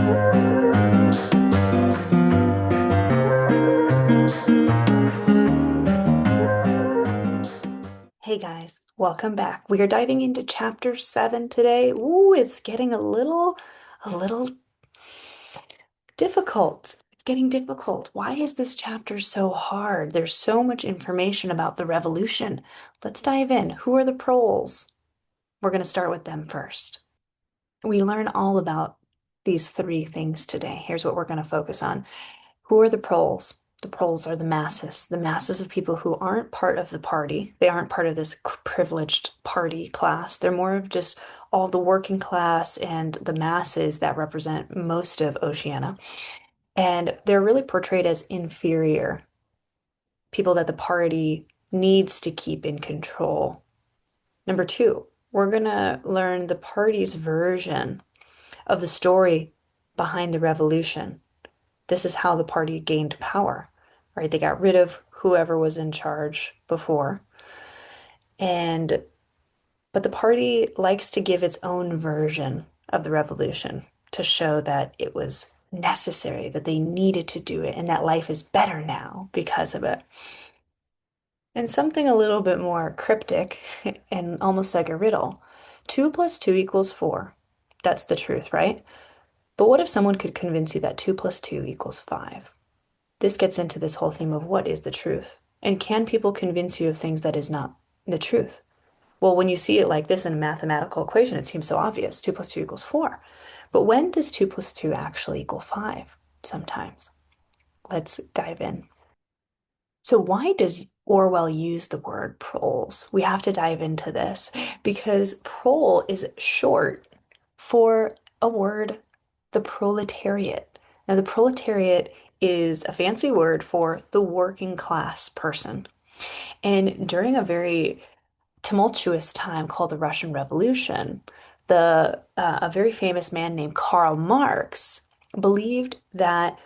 Hey guys, welcome back. We are diving into chapter 7 today. Ooh, it's getting a little difficult. It's getting difficult. Why is this chapter so hard? There's so much information about the revolution. Let's dive in. Who are the proles? We're going to start with them first. We learn all about these three things today. Here's what we're going to focus on. Who are the proles? The proles are the masses of people who aren't part of the party. They aren't part of this privileged party class. They're more of just all the working class and the masses that represent most of Oceania. And they're really portrayed as inferior, people that the party needs to keep in control. Number two, we're going to learn the party's version of the story behind the revolution. This is how the party gained power, right? They got rid of whoever was in charge before. And but the party likes to give its own version of the revolution to show that it was necessary, that they needed to do it, and that life is better now because of it. And something a little bit more cryptic and almost like a riddle. 2 plus 2 equals 4. That's the truth, right? But what if someone could convince you that 2 plus 2 equals 5? This gets into this whole theme of what is the truth? And can people convince you of things that is not the truth? Well, when you see it like this in a mathematical equation, it seems so obvious. 2 plus 2 equals 4. But when does 2 plus 2 actually equal 5? Sometimes. Let's dive in. So why does Orwell use the word proles? We have to dive into this because prole is short for a word, the proletariat. Now, the proletariat is a fancy word for the working class person. And during a very tumultuous time called the Russian Revolution, a very famous man named Karl Marx believed that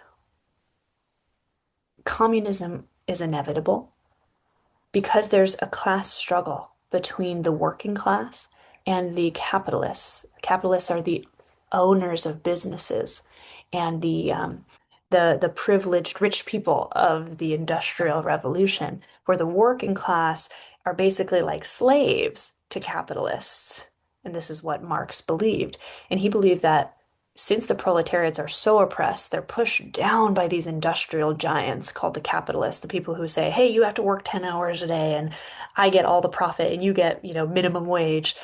communism is inevitable because there's a class struggle between the working class and the capitalists. Capitalists are the owners of businesses and the privileged rich people of the Industrial Revolution, where the working class are basically like slaves to capitalists. And this is what Marx believed. And he believed that since the proletariats are so oppressed, they're pushed down by these industrial giants called the capitalists, the people who say, hey, you have to work 10 hours a day and I get all the profit and you get, minimum wage.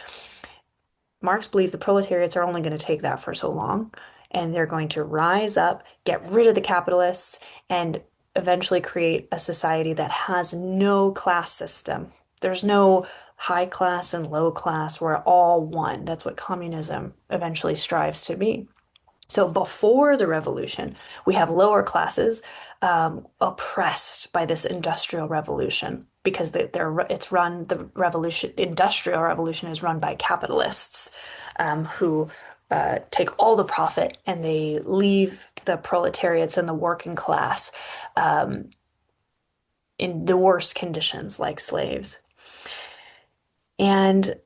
Marx believed the proletariats are only going to take that for so long and they're going to rise up, get rid of the capitalists, and eventually create a society that has no class system. There's no high class and low class. We're all one. That's what communism eventually strives to be. So before the revolution, we have lower classes oppressed by this industrial revolution because the industrial revolution is run by capitalists who take all the profit and they leave the proletariats and the working class in the worst conditions like slaves. And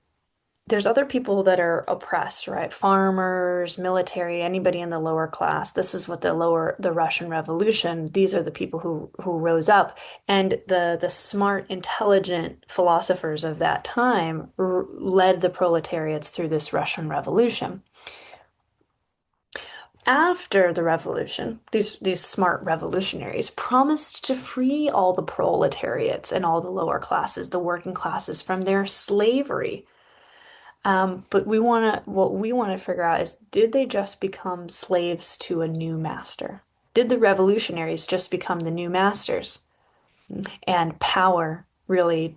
there's other people that are oppressed, right? Farmers, military, anybody in the lower class. This is what the Russian Revolution, these are the people who rose up. And the smart, intelligent philosophers of that time led the proletariats through this Russian Revolution. After the revolution, these smart revolutionaries promised to free all the proletariats and all the lower classes, the working classes, from their slavery. But what we want to figure out is, did they just become slaves to a new master? Did the revolutionaries just become the new masters? And power really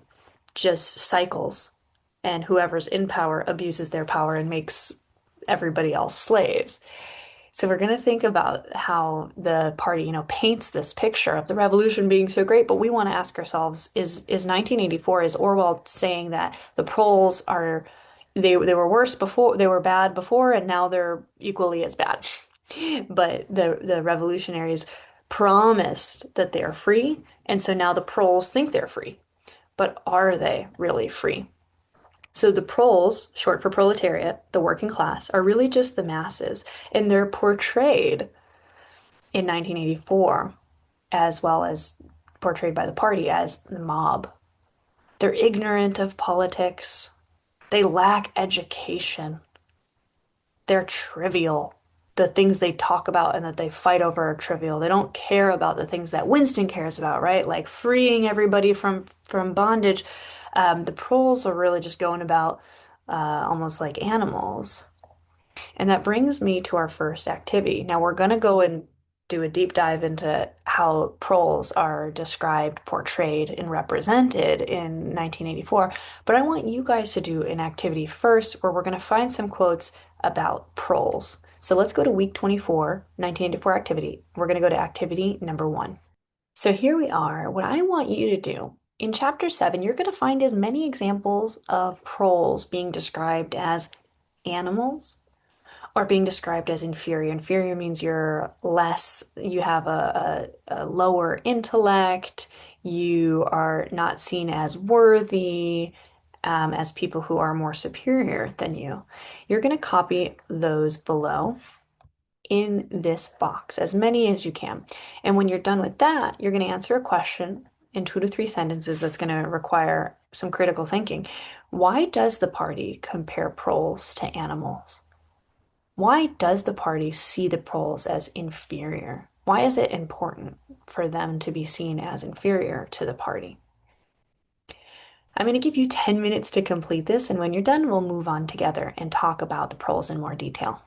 just cycles, and whoever's in power abuses their power and makes everybody else slaves. So we're going to think about how the party, paints this picture of the revolution being so great, but we want to ask ourselves, is 1984, is Orwell saying that the proles are they were worse before, they were bad before, and now they're equally as bad. But the revolutionaries promised that they are free, and so now the proles think they're free. But are they really free? So the proles, short for proletariat, the working class, are really just the masses, and they're portrayed in 1984 as well as portrayed by the party as the mob. They're ignorant of politics. They lack education. They're trivial. The things they talk about and that they fight over are trivial. They don't care about the things that Winston cares about, right? Like freeing everybody from bondage. The proles are really just going about almost like animals. And that brings me to our first activity. Now we're going to go and do a deep dive into how proles are described, portrayed, and represented in 1984. But I want you guys to do an activity first where we're going to find some quotes about proles. So let's go to week 24, 1984 activity. We're going to go to activity number 1. So here we are. What I want you to do in chapter 7, you're going to find as many examples of proles being described as animals or being described as inferior. Inferior means you're less, you have a lower intellect, you are not seen as worthy, as people who are more superior than you. You're going to copy those below in this box, as many as you can. And when you're done with that, you're going to answer a question in 2 to 3 sentences that's going to require some critical thinking. Why does the party compare proles to animals? Why does the party see the proles as inferior? Why is it important for them to be seen as inferior to the party? I'm going to give you 10 minutes to complete this, and when you're done, we'll move on together and talk about the proles in more detail.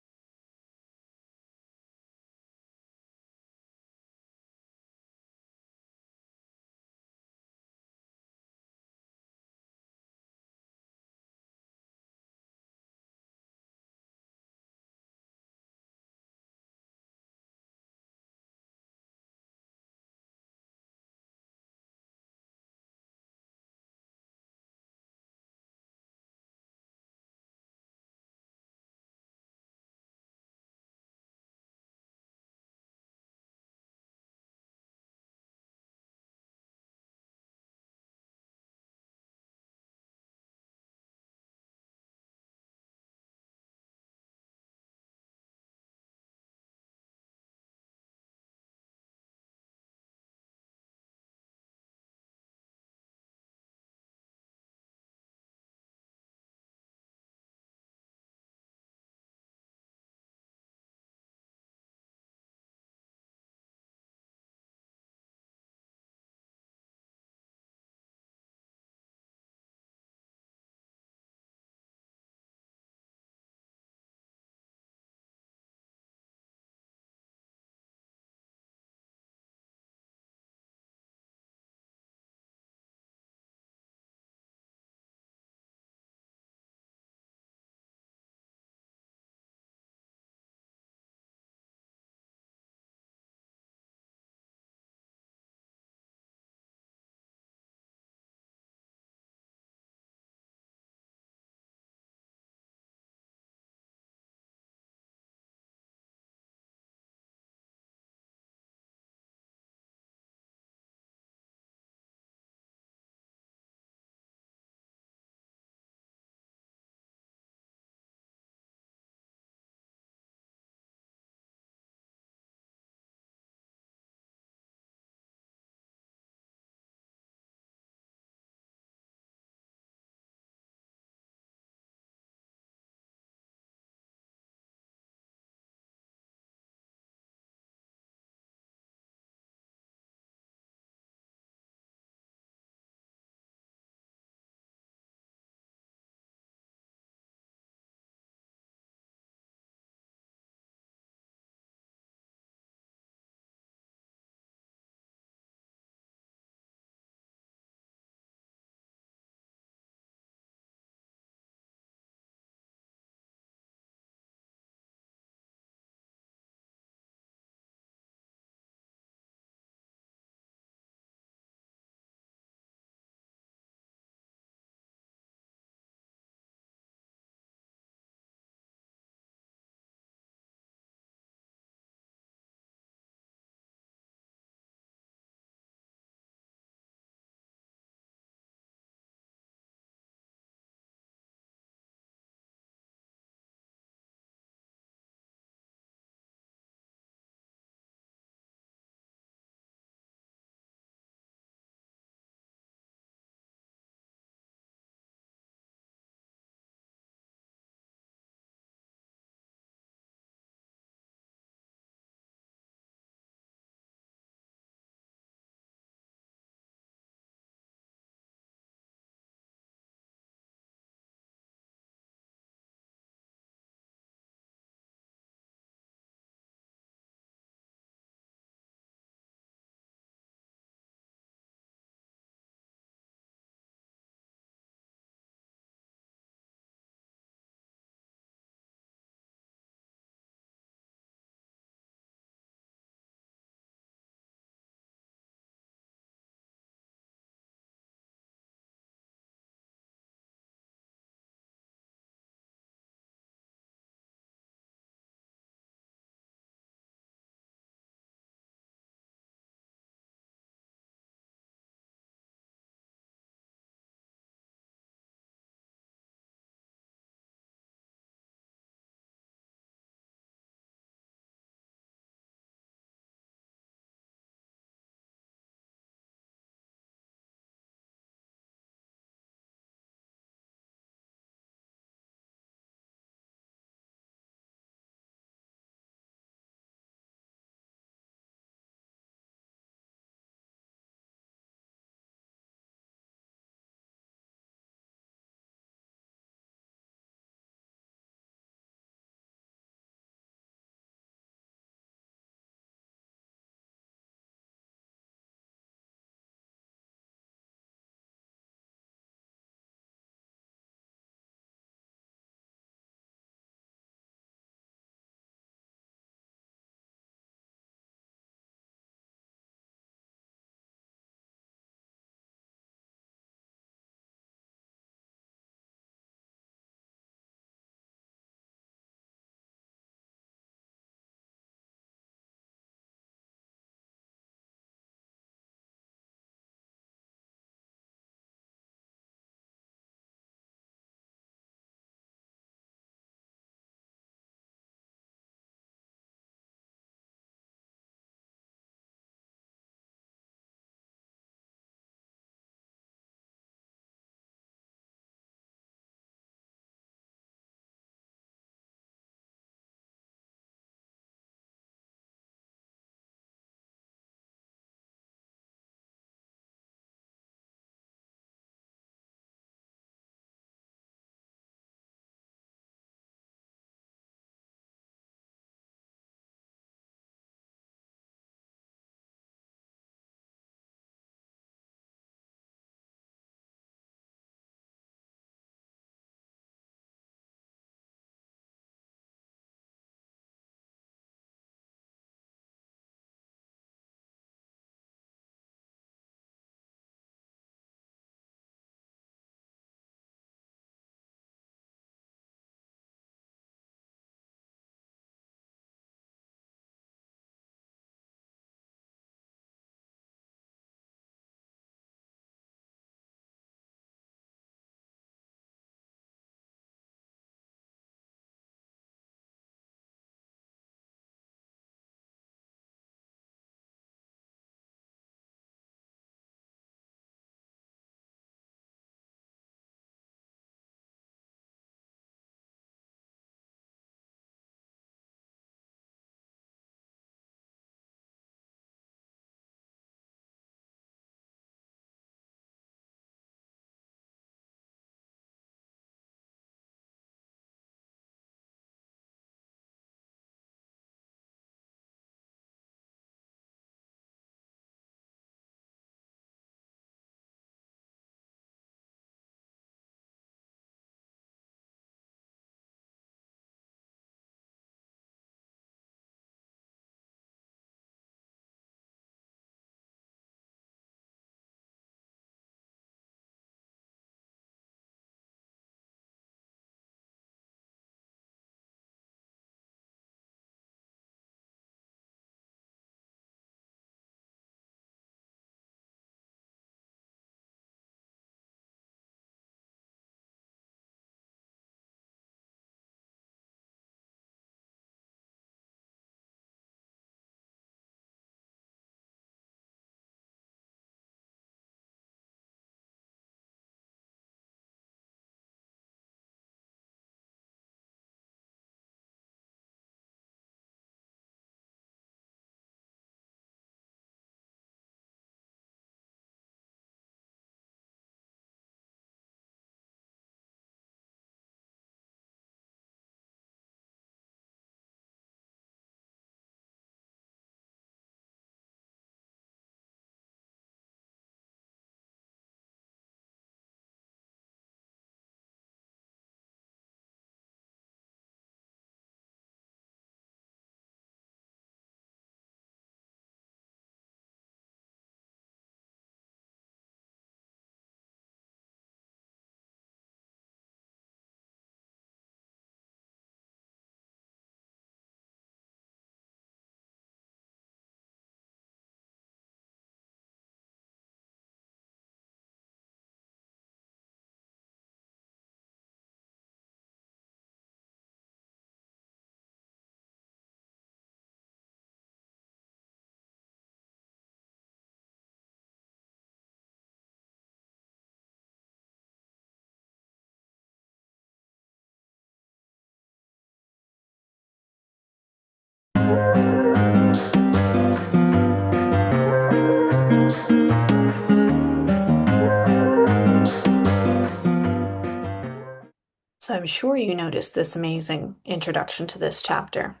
So I'm sure you noticed this amazing introduction to this chapter.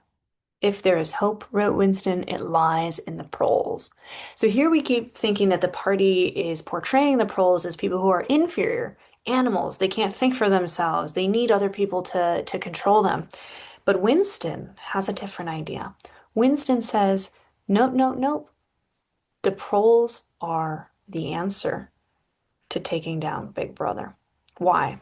If there is hope, wrote Winston, it lies in the proles. So here we keep thinking that the party is portraying the proles as people who are inferior, animals. They can't think for themselves. They need other people to control them. But Winston has a different idea. Winston says, nope, nope, nope. The proles are the answer to taking down Big Brother. Why?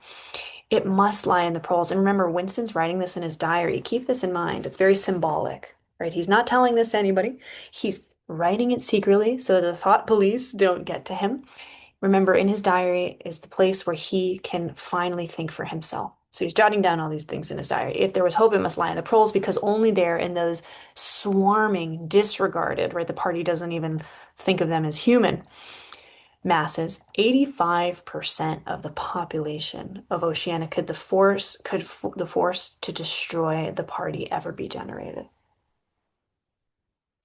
It must lie in the proles. And remember, Winston's writing this in his diary. Keep this in mind. It's very symbolic, right? He's not telling this to anybody. He's writing it secretly so the thought police don't get to him. Remember, in his diary is the place where he can finally think for himself. So he's jotting down all these things in his diary. If there was hope, it must lie in the proles because only there in those swarming, disregarded, right? The party doesn't even think of them as human masses, 85% of the population of Oceania could the force to destroy the party ever be generated.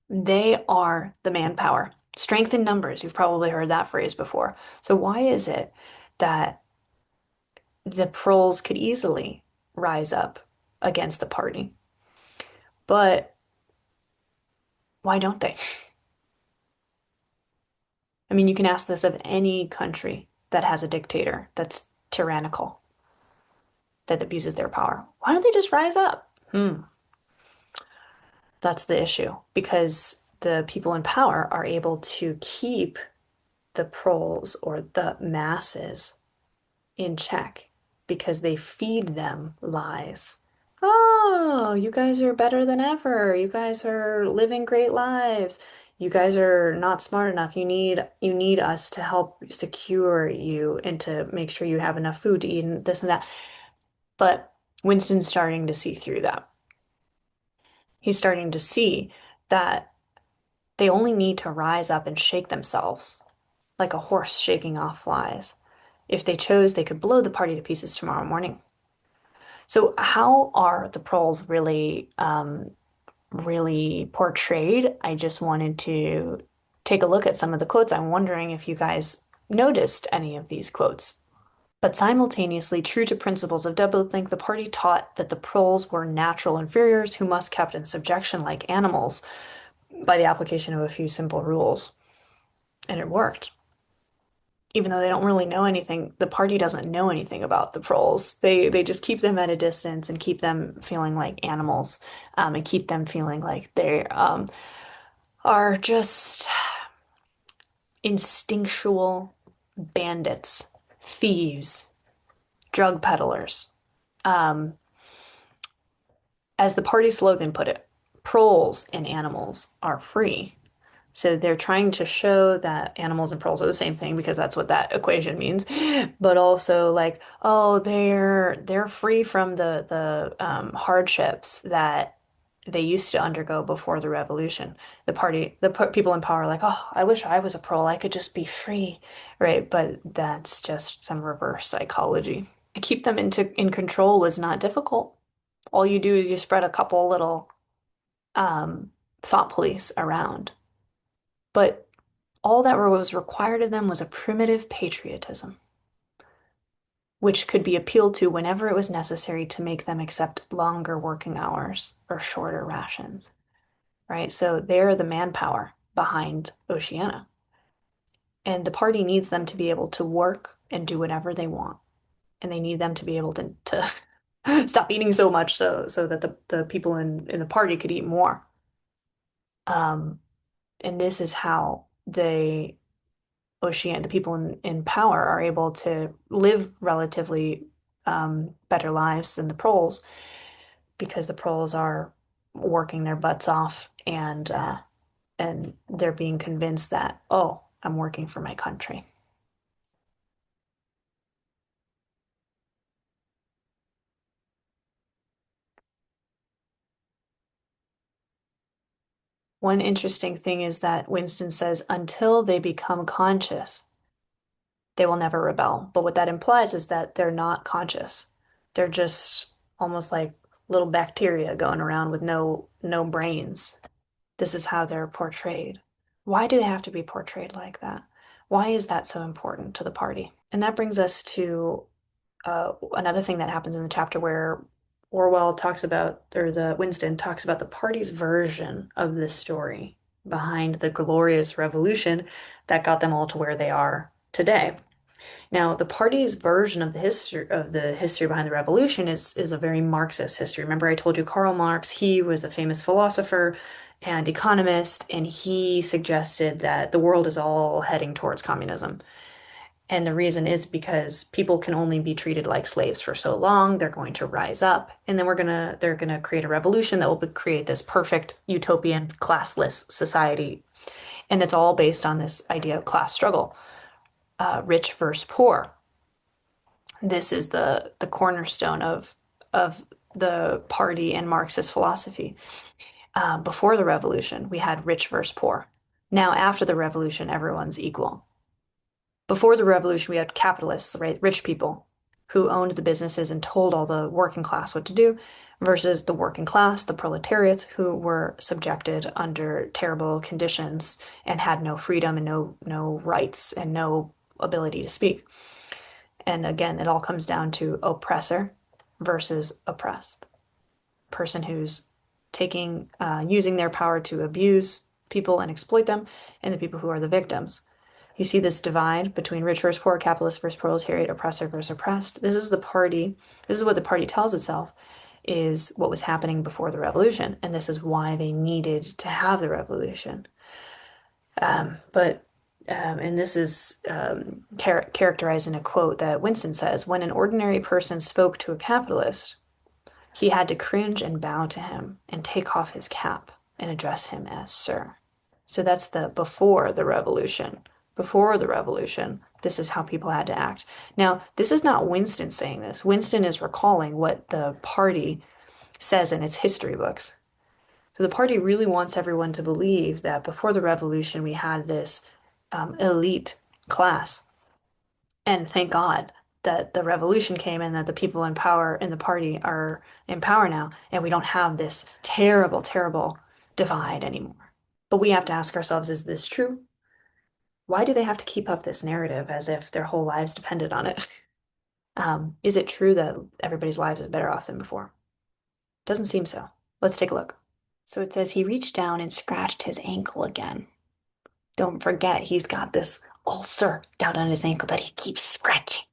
They are the manpower. Strength in numbers, you've probably heard that phrase before. So why is it that the proles could easily rise up against the party? But why don't they? I mean, you can ask this of any country that has a dictator that's tyrannical, that abuses their power. Why don't they just rise up? That's the issue because the people in power are able to keep the proles or the masses in check because they feed them lies. Oh, you guys are better than ever. You guys are living great lives. You guys are not smart enough. You need us to help secure you and to make sure you have enough food to eat and this and that. But Winston's starting to see through that. He's starting to see that they only need to rise up and shake themselves, like a horse shaking off flies. If they chose, they could blow the party to pieces tomorrow morning. So, how are the proles really portrayed? I just wanted to take a look at some of the quotes. I'm wondering if you guys noticed any of these quotes. But simultaneously, true to principles of doublethink, the party taught that the proles were natural inferiors who must kept in subjection like animals by the application of a few simple rules. And it worked. Even though they don't really know anything, the party doesn't know anything about the proles. They just keep them at a distance and keep them feeling like animals, and keep them feeling like they are just instinctual bandits, thieves, drug peddlers. Um, as the party slogan put it, proles and animals are free. So they're trying to show that animals and pearls are the same thing because that's what that equation means. But also like, oh, they're free from the hardships that they used to undergo before the revolution. The people in power are like, oh, I wish I was a pearl. I could just be free, right? But that's just some reverse psychology. To keep them in control was not difficult. All you do is you spread a couple little um, thought police around. But all that was required of them was a primitive patriotism, which could be appealed to whenever it was necessary to make them accept longer working hours or shorter rations, right? So they're the manpower behind Oceania. And the party needs them to be able to work and do whatever they want. And they need them to be able to stop eating so much so that the people in the party could eat more. Um, and this is how the people in power are able to live relatively better lives than the proles because the proles are working their butts off and they're being convinced that, oh, I'm working for my country. One interesting thing is that Winston says until they become conscious, they will never rebel. But what that implies is that they're not conscious. They're just almost like little bacteria going around with no brains. This is how they're portrayed. Why do they have to be portrayed like that? Why is that so important to the party? And that brings us to another thing that happens in the chapter where Orwell talks about, or the Winston talks about the party's version of this story behind the glorious revolution that got them all to where they are today. Now, the party's version of the history behind the revolution is a very Marxist history. Remember, I told you Karl Marx, he was a famous philosopher and economist, and he suggested that the world is all heading towards communism. And the reason is because people can only be treated like slaves for so long. They're going to rise up, and then they're gonna create a revolution that will create this perfect utopian classless society. And it's all based on this idea of class struggle, rich versus poor. This is the cornerstone of the party and Marxist philosophy. Before the revolution, we had rich versus poor. Now, after the revolution, everyone's equal. Before the revolution, we had capitalists, right? Rich people who owned the businesses and told all the working class what to do, versus the working class, the proletariats, who were subjected under terrible conditions and had no freedom and no rights and no ability to speak. And again, it all comes down to oppressor versus oppressed. Person who's using their power to abuse people and exploit them, and the people who are the victims. You see this divide between rich versus poor, capitalist versus proletariat, oppressor versus oppressed. This is what the party tells itself is what was happening before the revolution, and this is why they needed to have the revolution. And this is characterized in a quote that Winston says, when an ordinary person spoke to a capitalist, he had to cringe and bow to him and take off his cap and address him as sir. So that's the before the revolution. Before the revolution, this is how people had to act. Now, this is not Winston saying this. Winston is recalling what the party says in its history books. So the party really wants everyone to believe that before the revolution, we had this elite class. And thank God that the revolution came and that the people in power in the party are in power now, and we don't have this terrible, terrible divide anymore. But we have to ask ourselves, is this true? Why do they have to keep up this narrative as if their whole lives depended on it? Is it true that everybody's lives are better off than before? Doesn't seem so. Let's take a look. So it says he reached down and scratched his ankle again. Don't forget, he's got this ulcer down on his ankle that he keeps scratching.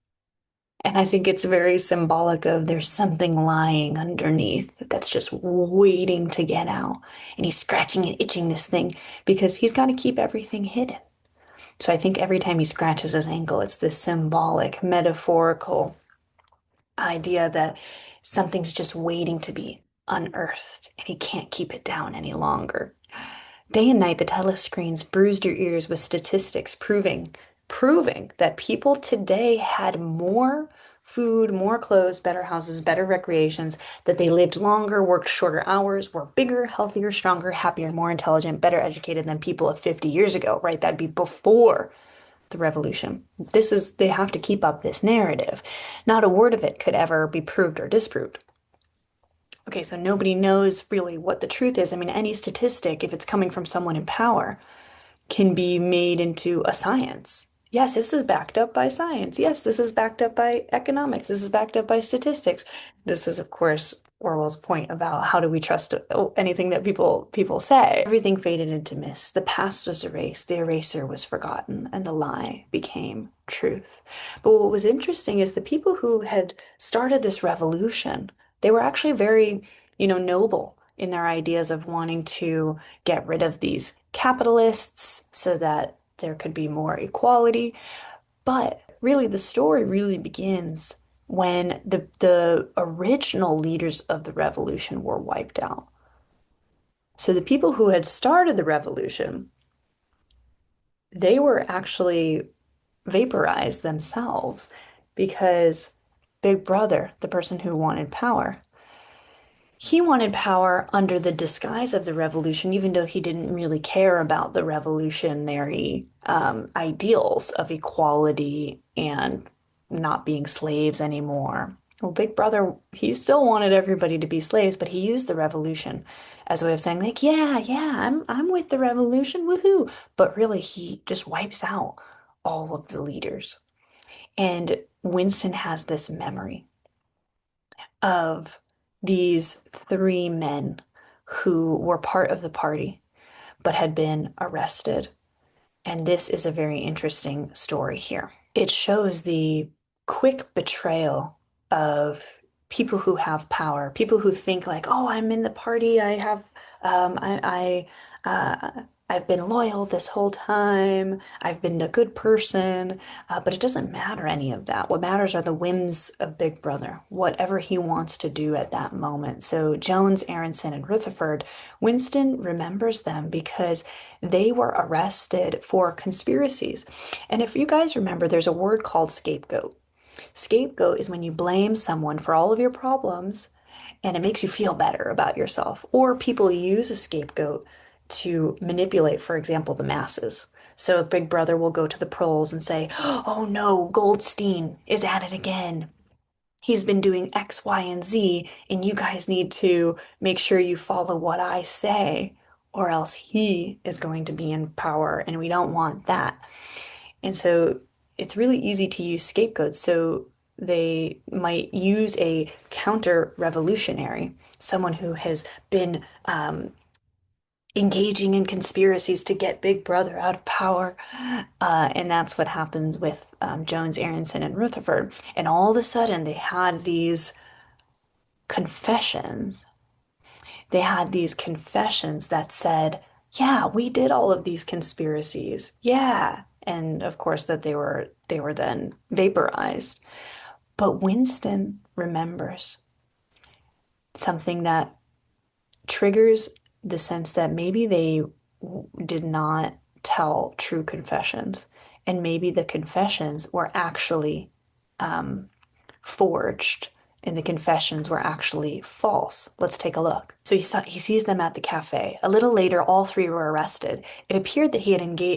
And I think it's very symbolic of there's something lying underneath that's just waiting to get out. And he's scratching and itching this thing because he's got to keep everything hidden. So I think every time he scratches his ankle, it's this symbolic, metaphorical idea that something's just waiting to be unearthed and he can't keep it down any longer. Day and night, the telescreens bruised your ears with statistics proving that people today had more food, more clothes, better houses, better recreations, that they lived longer, worked shorter hours, were bigger, healthier, stronger, happier, more intelligent, better educated than people of 50 years ago, right? That'd be before the revolution. They have to keep up this narrative. Not a word of it could ever be proved or disproved. Okay, so nobody knows really what the truth is. I mean, any statistic, if it's coming from someone in power, can be made into a science. Yes, this is backed up by science. Yes, this is backed up by economics. This is backed up by statistics. This is, of course, Orwell's point about how do we trust anything that people say. Everything faded into mist. The past was erased. The eraser was forgotten, and the lie became truth. But what was interesting is the people who had started this revolution, they were actually very, noble in their ideas of wanting to get rid of these capitalists so that there could be more equality. But really, the story really begins when the original leaders of the revolution were wiped out. So the people who had started the revolution, they were actually vaporized themselves because Big Brother, the person who wanted power, he wanted power under the disguise of the revolution, even though he didn't really care about the revolutionary ideals of equality and not being slaves anymore. Well, Big Brother, he still wanted everybody to be slaves, but he used the revolution as a way of saying, like, yeah, I'm with the revolution, woohoo. But really, he just wipes out all of the leaders. And Winston has this memory of these three men who were part of the party but had been arrested. And this is a very interesting story here. It shows the quick betrayal of people who have power, people who think like, oh, I'm in the party, I have, I've been loyal this whole time, I've been a good person, but it doesn't matter any of that. What matters are the whims of Big Brother, whatever he wants to do at that moment. So Jones, Aronson, and Rutherford, Winston remembers them because they were arrested for conspiracies. And if you guys remember, there's a word called scapegoat. Scapegoat is when you blame someone for all of your problems and it makes you feel better about yourself. Or people use a scapegoat to manipulate, for example, the masses. So Big Brother will go to the proles and say, oh no, Goldstein is at it again. He's been doing X, Y, and Z, and you guys need to make sure you follow what I say, or else he is going to be in power, and we don't want that. And so it's really easy to use scapegoats. So they might use a counter revolutionary, someone who has been engaging in conspiracies to get Big Brother out of power. And that's what happens with Jones, Aronson, and Rutherford. And all of a sudden, they had these confessions. They had these confessions that said, yeah, we did all of these conspiracies. Yeah. And of course that they were then vaporized. But Winston remembers something that triggers the sense that maybe they did not tell true confessions, and maybe the confessions were actually forged and the confessions were actually false. Let's take a look. So he sees them at the cafe. A little later, all three were arrested. It appeared that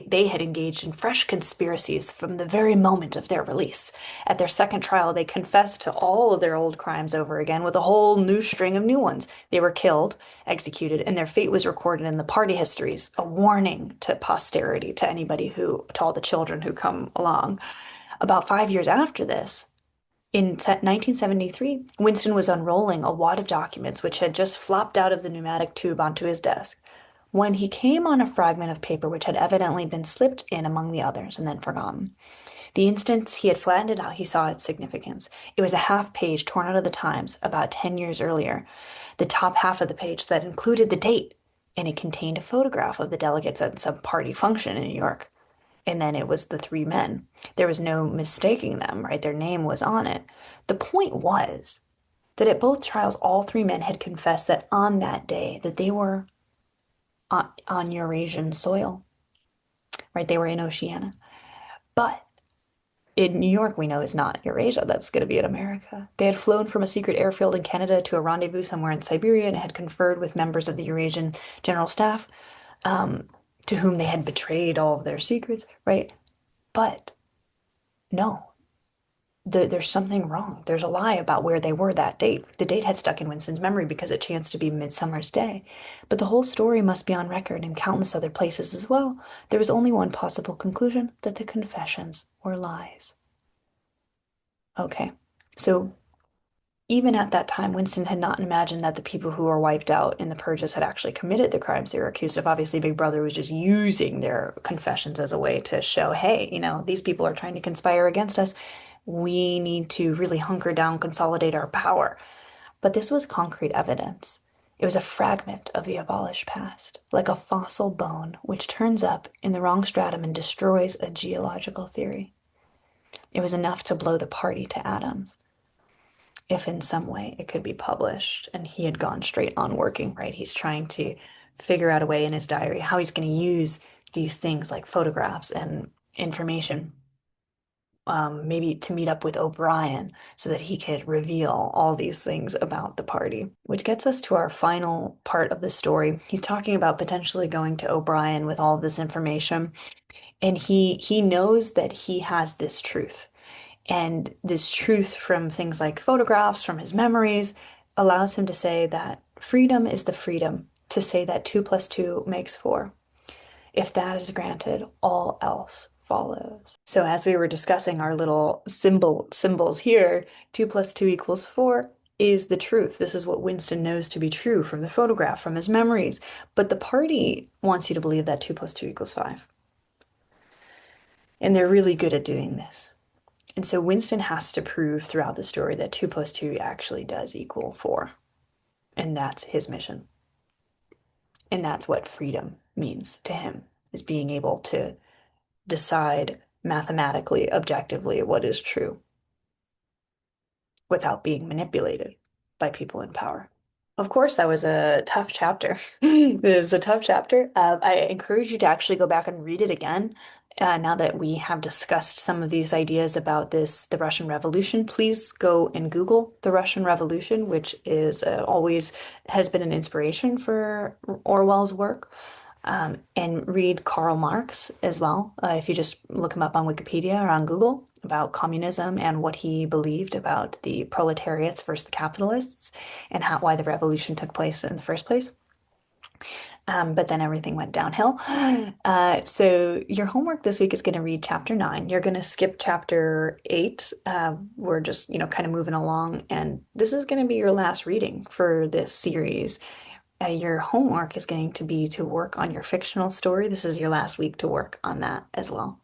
they had engaged in fresh conspiracies from the very moment of their release. At their second trial, they confessed to all of their old crimes over again with a whole new string of new ones. They were killed, executed, and their fate was recorded in the party histories, a warning to posterity, to all the children who come along. About 5 years after this, in 1973, Winston was unrolling a wad of documents which had just flopped out of the pneumatic tube onto his desk when he came on a fragment of paper which had evidently been slipped in among the others and then forgotten. The instant he had flattened it out, he saw its significance. It was a half page torn out of the Times about 10 years earlier. The top half of the page that included the date, and it contained a photograph of the delegates at some party function in New York. And then it was the three men. There was no mistaking them, right? Their name was on it. The point was that at both trials, all three men had confessed that on that day that they were on Eurasian soil, right? They were in Oceania. But in New York, we know is not Eurasia. That's going to be in America. They had flown from a secret airfield in Canada to a rendezvous somewhere in Siberia and had conferred with members of the Eurasian General Staff, to whom they had betrayed all of their secrets, right? But no, there's something wrong. There's a lie about where they were that date. The date had stuck in Winston's memory because it chanced to be Midsummer's Day. But the whole story must be on record in countless other places as well. There was only one possible conclusion, that the confessions were lies. Okay, so even at that time, Winston had not imagined that the people who were wiped out in the purges had actually committed the crimes they were accused of. Obviously, Big Brother was just using their confessions as a way to show, hey, these people are trying to conspire against us. We need to really hunker down, consolidate our power. But this was concrete evidence. It was a fragment of the abolished past, like a fossil bone which turns up in the wrong stratum and destroys a geological theory. It was enough to blow the party to atoms, if in some way it could be published. And he had gone straight on working, right? He's trying to figure out a way in his diary how he's going to use these things like photographs and information, maybe to meet up with O'Brien so that he could reveal all these things about the party. Which gets us to our final part of the story. He's talking about potentially going to O'Brien with all of this information, and he knows that he has this truth. And this truth from things like photographs, from his memories, allows him to say that freedom is the freedom to say that 2 + 2 makes 4. If that is granted, all else follows. So as we were discussing our little symbols here, 2 plus 2 equals 4 is the truth. This is what Winston knows to be true from the photograph, from his memories. But the party wants you to believe that 2 plus 2 equals 5. And they're really good at doing this. And so Winston has to prove throughout the story that 2 plus 2 actually does equal 4. And that's his mission. And that's what freedom means to him, is being able to decide mathematically, objectively what is true without being manipulated by people in power. Of course, that was a tough chapter. This is a tough chapter. I encourage you to actually go back and read it again. Now that we have discussed some of these ideas about the Russian Revolution, please go and Google the Russian Revolution, which is always has been an inspiration for Orwell's work. And read Karl Marx as well. If you just look him up on Wikipedia or on Google about communism and what he believed about the proletariats versus the capitalists and why the revolution took place in the first place. But then everything went downhill. So your homework this week is going to read chapter 9. You're going to skip chapter 8. We're just, kind of moving along, and this is going to be your last reading for this series. Your homework is going to be to work on your fictional story. This is your last week to work on that as well.